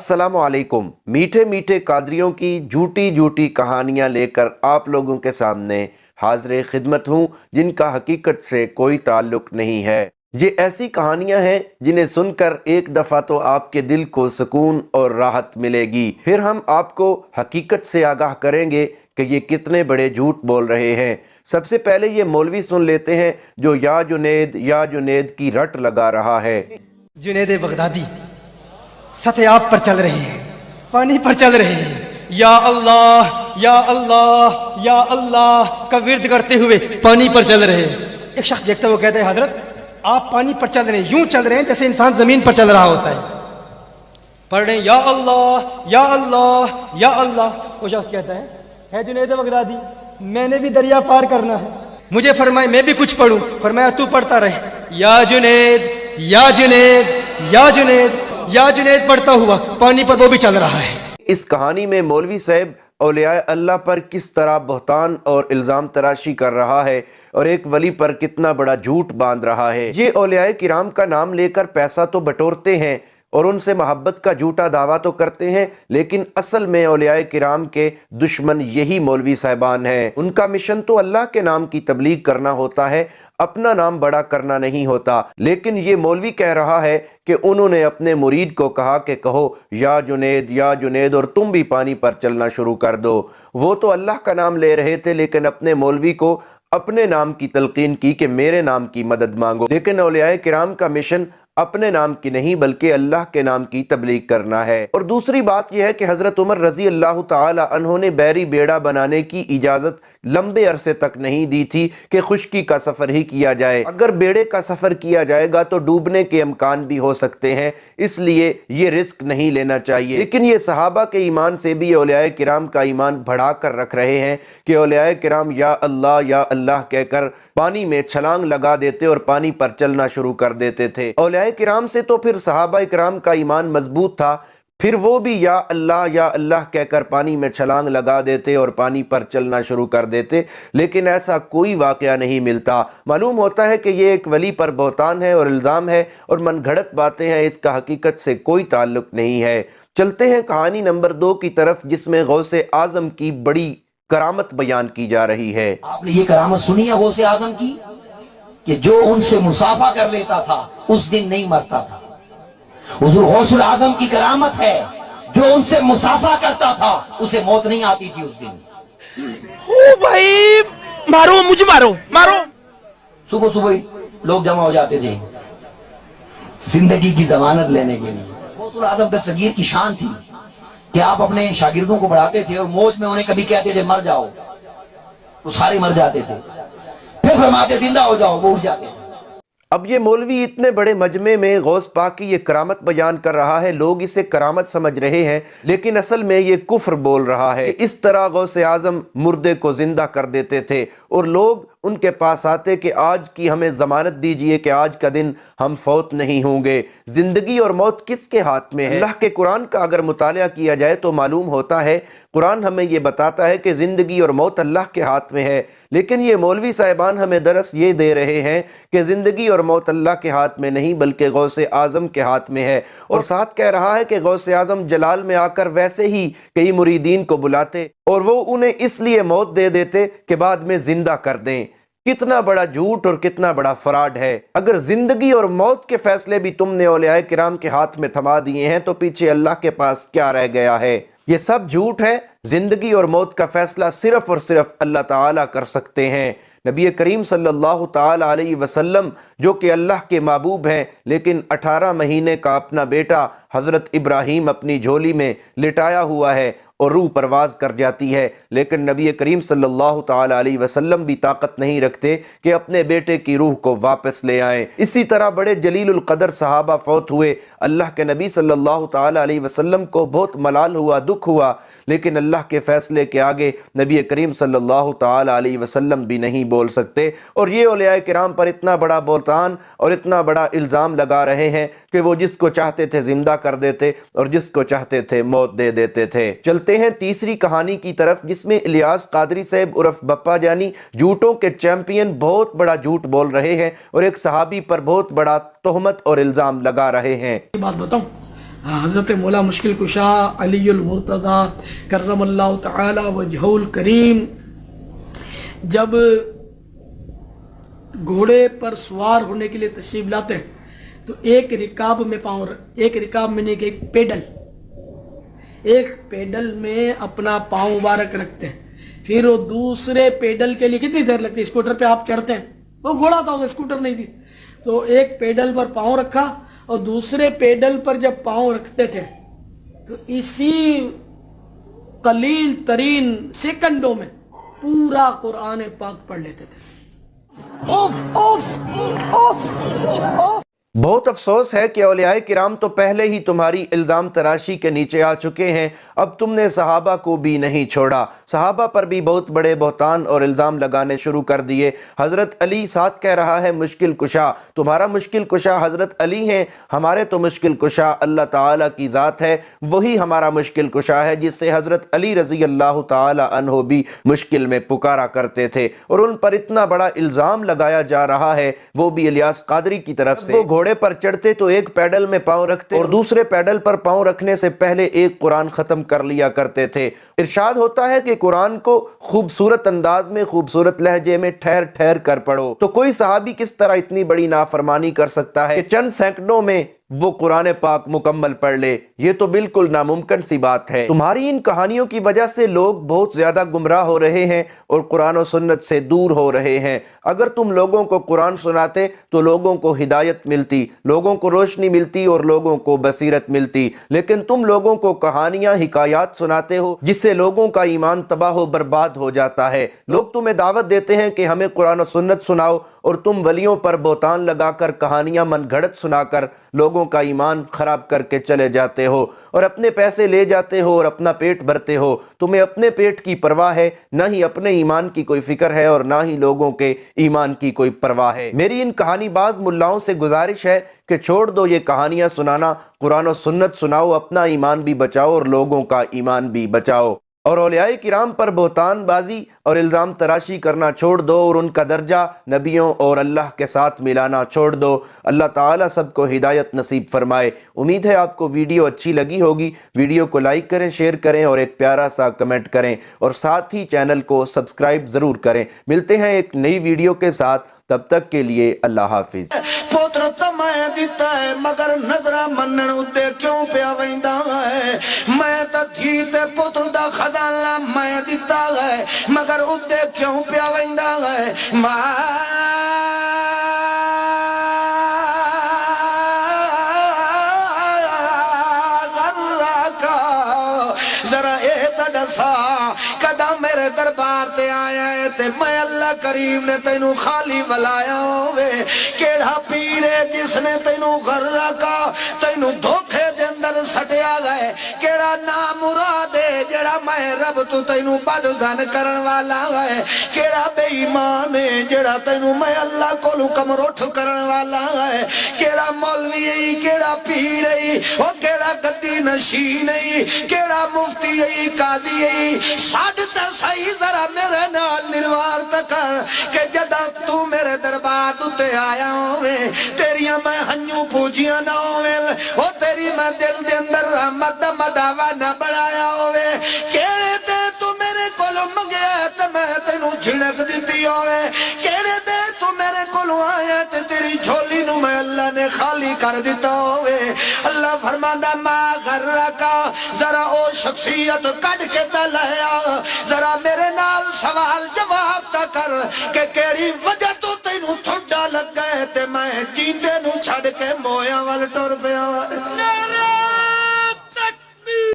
अस्सलामु अलैकुम। मीठे मीठे कादरियों की झूठी झूठी कहानियाँ लेकर आप लोगों के सामने हाज़िर खिदमत हूँ, जिनका हकीकत से कोई ताल्लुक़ नहीं है। ये ऐसी कहानियाँ हैं जिन्हें सुनकर एक दफ़ा तो आपके दिल को सुकून और राहत मिलेगी, फिर हम आपको हकीकत से आगाह करेंगे कि ये कितने बड़े झूठ बोल रहे हैं। सबसे पहले ये मौलवी सुन लेते हैं जो या जुनेद की रट लगा रहा है। जुनेद बगदादी सतह आप पर चल रहे हैं, पानी पर चल रहे हैं, या अल्लाह या अल्लाह या अल्लाह का विर्द करते हुए पानी पर चल रहे हैं। एक शख्स देखता हुआ कहता है, हजरत आप पानी पर चल रहे हैं, यूं चल रहे हैं जैसे इंसान जमीन पर चल रहा होता है। पढ़ रहे हैं या अल्लाह या अल्लाह या अल्लाह। वो शख्स कहता है जुनेद बगदादी मैंने भी दरिया पार करना है, मुझे फरमाए मैं भी कुछ पढ़ूं। फरमाया तू पढ़ता रहे, या जुनेद या जुनेद या जुनेद या जुनेद पढ़ता हुआ पानी पर वो भी चल रहा है। इस कहानी में मौलवी साहब औलियाए अल्लाह पर किस तरह बहतान और इल्ज़ाम तराशी कर रहा है और एक वली पर कितना बड़ा झूठ बांध रहा है। ये औलियाए किराम का नाम लेकर पैसा तो बटोरते हैं और उनसे मोहब्बत का झूठा दावा तो करते हैं, लेकिन असल में औलियाए किराम के दुश्मन यही मौलवी साहबान हैं। उनका मिशन तो अल्लाह के नाम की तबलीग करना होता है, अपना नाम बड़ा करना नहीं होता। लेकिन ये मौलवी कह रहा है कि उन्होंने अपने मुरीद को कहा कि कहो या जुनेद और तुम भी पानी पर चलना शुरू कर दो। वो तो अल्लाह का नाम ले रहे थे, लेकिन अपने मौलवी को अपने नाम की तलकीन की कि मेरे नाम की मदद मांगो। लेकिन औलियाए किराम का मिशन अपने नाम की नहीं बल्कि अल्लाह के नाम की तबलीग करना है। और दूसरी बात यह है कि हज़रत उमर रज़ी अल्लाह ताला अन्हों ने बैरी बेड़ा बनाने की इजाज़त लंबे अरसे तक नहीं दी थी कि खुश्की का सफ़र ही किया जाए। अगर बेड़े का सफ़र किया जाएगा तो डूबने के इम्कान भी हो सकते हैं, इसलिए ये रिस्क नहीं लेना चाहिए। लेकिन ये सहाबा के ईमान से भी औलियाए किराम का ईमान बढ़ा कर रख रहे हैं कि औलियाए किराम या अल्लाह कहकर पानी में छलांग लगा देते और पानी पर चलना शुरू कर देते थे। औलियाए किराम से तो फिर सहाबा किराम का ईमान मजबूत था, फिर वो भी या अल्लाह कहकर पानी में छलांग लगा देते और पानी पर चलना शुरू कर देते, लेकिन ऐसा कोई वाक़या नहीं मिलता। मालूम होता है कि ये एक वली पर बहतान है और इल्ज़ाम है और मनगढ़ंत बातें हैं, इसका हकीकत से कोई ताल्लुक़ नहीं है। चलते हैं कहानी नंबर 2 की तरफ, जिसमें गौसे आज़म की बड़ी करामत बयान की जा रही है। आपने ये करामत सुनी है गौसे आज़म की कि जो उनसे मुसाफा कर लेता था उस दिन नहीं मरता था। हुजूर गौसुल आज़म की करामत है, जो उनसे मुसाफा करता था उसे मौत नहीं आती थी उस दिन। ओ भाई मारो, मुझे मारो। सुबह सुबह लोग जमा हो जाते थे जिंदगी की जमानत लेने के लिए। गौसुल आज़म दस्तगीर की शान थी कि आप अपने शागिर्दों को बढ़ाते थे और मौज में उन्हें कभी कहते थे मर जाओ, तो सारे मर जाते थे, फिर फरमाते जिंदा हो जाओ, वो उठ जाते थे। अब ये मौलवी इतने बड़े मजमे में गौस पाक की ये करामत बयान कर रहा है, लोग इसे करामत समझ रहे हैं, लेकिन असल में ये कुफ्र बोल रहा है। इस तरह गौसे आज़म मुर्दे को जिंदा कर देते थे और लोग उनके पास आते कि आज की हमें ज़मानत दीजिए कि आज का दिन हम फौत नहीं होंगे। ज़िंदगी और मौत किसके हाथ में है? अल्लाह के कुरान का अगर मुताला किया जाए तो मालूम होता है, कुरान हमें ये बताता है कि ज़िंदगी और मौत अल्लाह के हाथ में है। लेकिन ये मौलवी साहिबान हमें दरस ये दे रहे हैं कि ज़िंदगी और मौत अल्लाह के हाथ में नहीं बल्कि गौसे आज़म के हाथ में है। और साथ कह रहा है कि गौसे आज़म जलाल में आकर वैसे ही कई मुरीदीन को बुलाते और वो उन्हें इसलिए मौत दे देते कि बाद में जिंदा कर दें। कितना बड़ा झूठ और कितना बड़ा फ्रॉड है। अगर जिंदगी और मौत के फैसले भी तुमने औलियाए किराम के हाथ में थमा दिए हैं तो पीछे अल्लाह के पास क्या रह गया है? ये सब झूठ है। जिंदगी और मौत का फैसला सिर्फ और सिर्फ अल्लाह ताला कर सकते हैं। नबी करीम सल्लल्लाहु ताला अलैहि वसल्लम जो कि अल्लाह के महबूब हैं, लेकिन 18 महीने का अपना बेटा हज़रत इब्राहीम अपनी झोली में लिटाया हुआ है और रूह परवाज़ कर जाती है, लेकिन नबी करीम सल्लल्लाहु ताला अलैहि वसल्लम भी ताकत नहीं रखते कि अपने बेटे की रूह को वापस ले आएं। इसी तरह बड़े जलीलुल क़दर सहाबा फौत हुए। अल्लाह के नबी सल्लल्लाहु ताला अलैहि वसल्लम को बहुत मलाल हुआ, दुख हुआ, लेकिन अल्लाह के फ़ैसले के आगे नबी करीम सल्लल्लाहु ताला अलैहि वसल्लम भी नहीं बोल सकते। और ये औलियाए किराम पर इतना बड़ा बहतान और इतना बड़ा इल्ज़ाम लगा रहे हैं कि वो जिसको चाहते थे जिंदा कर देते और जिसको चाहते थे मौत दे देते थे। चलते हैं तीसरी कहानी की तरफ, जिसमें इलियास कादरी साहब उर्फ बप्पा जानी झूठों के चैंपियन बहुत बड़ा झूठ बोल रहे हैं और एक सहाबी पर बहुत बड़ा तोहमत और इल्ज़ाम लगा रहे हैं। बात बताऊं, حضرت مولا مشکل کشا علی المرتضی کرم اللہ تعالی وجہہ الکریم جب گھوڑے پر سوار ہونے کے لیے تشریف لاتے ہیں تو ایک رکاب میں ایک پیڈل میں اپنا پاؤں مبارک رکھتے ہیں، پھر وہ دوسرے پیڈل کے لیے کتنی دیر لگتی ہے؟ اسکوٹر پہ آپ چڑھتے ہیں، وہ گھوڑا تھا، اسکوٹر نہیں تھی، تو ایک پیڈل پر پاؤں رکھا اور دوسرے پیڈل پر جب پاؤں رکھتے تھے تو اسی قلیل ترین سیکنڈوں میں پورا قرآن پاک پڑھ لیتے تھے۔ بہت افسوس ہے کہ اولیاء کرام تو پہلے ہی تمہاری الزام تراشی کے نیچے آ چکے ہیں، اب تم نے صحابہ کو بھی نہیں چھوڑا، صحابہ پر بھی بہت بڑے بہتان اور الزام لگانے شروع کر دیے۔ حضرت علی ساتھ کہہ رہا ہے مشکل کشا، تمہارا مشکل کشا حضرت علی ہیں، ہمارے تو مشکل کشا اللہ تعالیٰ کی ذات ہے، وہی ہمارا مشکل کشا ہے جس سے حضرت علی رضی اللہ تعالیٰ عنہ بھی مشکل میں پکارا کرتے تھے، اور ان پر اتنا بڑا الزام لگایا جا رہا ہے، وہ بھی الیاس قادری کی طرف سے۔ وہ گھوڑے پر چڑھتے تو ایک پیڈل میں پاؤں رکھتے اور دوسرے پیڈل پر پاؤں رکھنے سے پہلے ایک قرآن ختم کر لیا کرتے تھے۔ ارشاد ہوتا ہے کہ قرآن کو خوبصورت انداز میں، خوبصورت لہجے میں ٹھہر ٹھہر کر پڑھو، تو کوئی صحابی کس طرح اتنی بڑی نافرمانی کر سکتا ہے کہ چند سیکنڈوں میں وہ قرآن پاک مکمل پڑھ لے؟ یہ تو بالکل ناممکن سی بات ہے۔ تمہاری ان کہانیوں کی وجہ سے لوگ بہت زیادہ گمراہ ہو رہے ہیں اور قرآن و سنت سے دور ہو رہے ہیں۔ اگر تم لوگوں کو قرآن سناتے تو لوگوں کو ہدایت ملتی، لوگوں کو روشنی ملتی اور لوگوں کو بصیرت ملتی، لیکن تم لوگوں کو کہانیاں، حکایات سناتے ہو جس سے لوگوں کا ایمان تباہ و برباد ہو جاتا ہے۔ لوگ تمہیں دعوت دیتے ہیں کہ ہمیں قرآن و سنت سناؤ، اور تم ولیوں پر بہتان لگا کر کہانیاں من گھڑت سنا کر لوگوں کا ایمان خراب کر کے چلے جاتے ہو اور اپنے پیسے لے جاتے ہو اور اپنا پیٹ بھرتے ہو۔ تمہیں اپنے پیٹ کی پرواہ ہے، نہ ہی اپنے ایمان کی کوئی فکر ہے اور نہ ہی لوگوں کے ایمان کی کوئی پرواہ ہے۔ میری ان کہانی باز ملاؤں سے گزارش ہے کہ چھوڑ دو یہ کہانیاں سنانا، قرآن و سنت سناؤ، اپنا ایمان بھی بچاؤ اور لوگوں کا ایمان بھی بچاؤ، اور اولیاء کرام پر بہتان بازی اور الزام تراشی کرنا چھوڑ دو اور ان کا درجہ نبیوں اور اللہ کے ساتھ ملانا چھوڑ دو۔ اللہ تعالیٰ سب کو ہدایت نصیب فرمائے۔ امید ہے آپ کو ویڈیو اچھی لگی ہوگی، ویڈیو کو لائک کریں، شیئر کریں اور ایک پیارا سا کمنٹ کریں، اور ساتھ ہی چینل کو سبسکرائب ضرور کریں۔ ملتے ہیں ایک نئی ویڈیو کے ساتھ، تب تک کے لیے اللہ حافظ۔ پوتر تو میں دیتا ہے مگر نظرہ منن اتے کیوں پیا ویندا ہے، میں تا دھی تے پوتر دا خزانہ میں دیتا ہے مگر اتے کیوں پیا ویندا ہے، ذرا اے دسا کدا میرے دربار تے آیا ہے تے میں اللہ کریم نے تینوں خالی بلایا ہوئے، کیڑا پیرے جس نے تینوں غرہ کا تینوں دھوکھے دے اندر سٹیا گئے، کیڑا نامراد ہے جڑا میں رب تو تینوں بدزن کرن والا ہے، کیڑا بے ایمان ہے جڑا تینوں میں اللہ کو کم روٹھ کرن والا ہے، کیڑا مولوی ہے، کیڑا پیر ہے، وہ کیڑا گدی نشین ہے، کیڑا مفتی ہے، قاضی ہے، ساڑھ تا صحیح ذرا میرے نال نروار تکر کہ جدہ تو میرے دربار تے آیا ہوئے، تیریاں میں ہنیوں پوجیاں نہ ہوئے، وہ تیری میں دل دے اندر رحمت دا مداوہ نہ بڑھایا ہوئے، کیڑے دے تو میرے کولو منگیا تے میں تینوں جھنک دیتی ہوئے، کیڑے دے تو میرے کولو آیا تے تیری جھولی نو میں اللہ نے خالی کر دیتا ہوئے۔ اللہ فرماندہ ما غرکا، ذرا او شخصیت کٹ کے تلیا، ذرا میرے نال سوال جواب تا کر کہ کیڑی وجہ تو تینوں تھوڑا لگ گئے تے میں جیندے نو چھڑ کے مویاں وال ٹر پیا۔